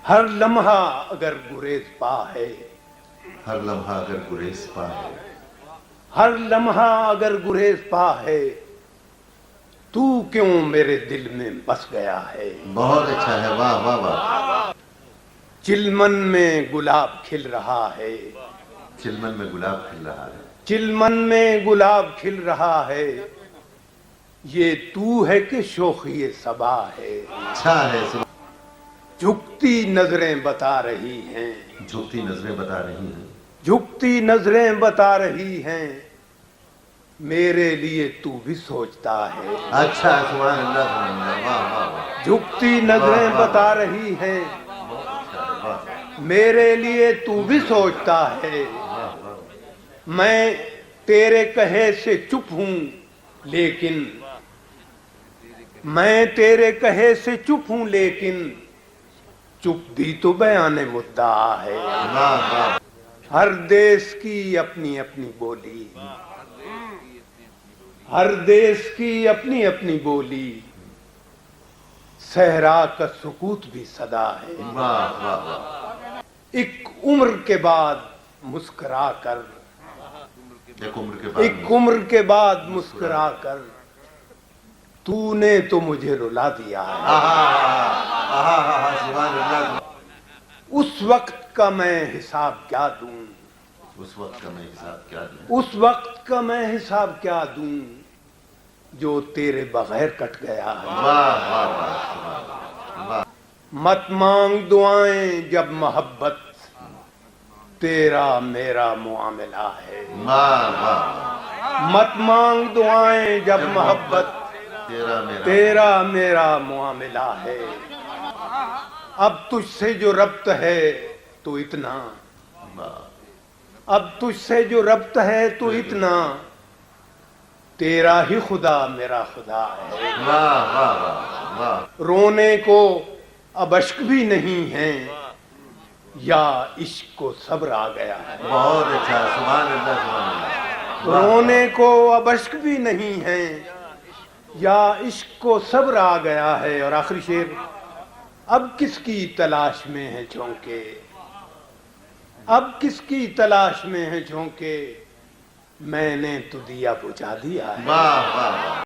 ہر لمحہ اگر گریز پا ہے، ہر لمحہ اگر گریز پا ہے، ہر لمحہ اگر گریز پا ہے، تو کیوں میرے دل میں بس گیا ہے؟ بہت اچھا ہے، واہ واہ واہ۔ چلمن میں گلاب کھل رہا ہے، چلمن میں گلاب کھل رہا ہے، چلمن میں گلاب کھل رہا ہے، یہ تو ہے کہ شوخی صبا ہے؟ اچھا ہے، جھکتی نظریں بتا رہی ہیں، جھکتی نظریں بتا رہی ہیں، جھکتی نظریں بتا رہی ہیں، میرے لیے تو بھی سوچتا ہے۔ اچھا ہے، سبحان اللہ سبحان اللہ، واہ واہ واہ۔ جھکتی نظریں بتا رہی ہیں، میرے لیے تو بھی سوچتا ہے۔ میں تیرے کہے سے چپ ہوں لیکن، میں تیرے کہے سے چپ ہوں لیکن، چپ بھی تو بیان مدعا ہے۔ ہر دیس کی اپنی اپنی بولی، ہر دیس کی اپنی اپنی بولی، صحرا کا سکوت بھی صدا ہے۔ ایک عمر کے بعد مسکرا کر، ایک عمر کے بعد مسکرا کر، تو نے تو مجھے رلا دیا ہے۔ اس وقت کا میں حساب کیا دوں، اس وقت کا میں حساب کیا دوں، اس وقت کا میں حساب کیا دوں، جو تیرے بغیر کٹ گیا ہے۔ واہ واہ واہ۔ مت مانگ دعائیں جب محبت تیرا میرا معاملہ ہے۔ مت مانگ دعائیں جب محبت تیرا میرا معاملہ ہے۔ اب تجھ سے جو ربط ہے تو اتنا، اب تجھ سے جو ربط ہے تو اتنا، تیرا ہی خدا میرا خدا ہے۔ رونے کو اب اشک بھی نہیں ہے، یا عشق کو صبر آ گیا ہے۔ بہت اچھا، سبحان اللہ سبحان اللہ۔ رونے کو اب اشک بھی نہیں ہے، یا عشق کو صبر آ گیا ہے۔ اور آخری شعر، اب کس کی تلاش میں ہے جھونکے، اب کس کی تلاش میں ہے جھونکے، میں نے تو دیا بجھا دیا ہے۔ واہ واہ واہ۔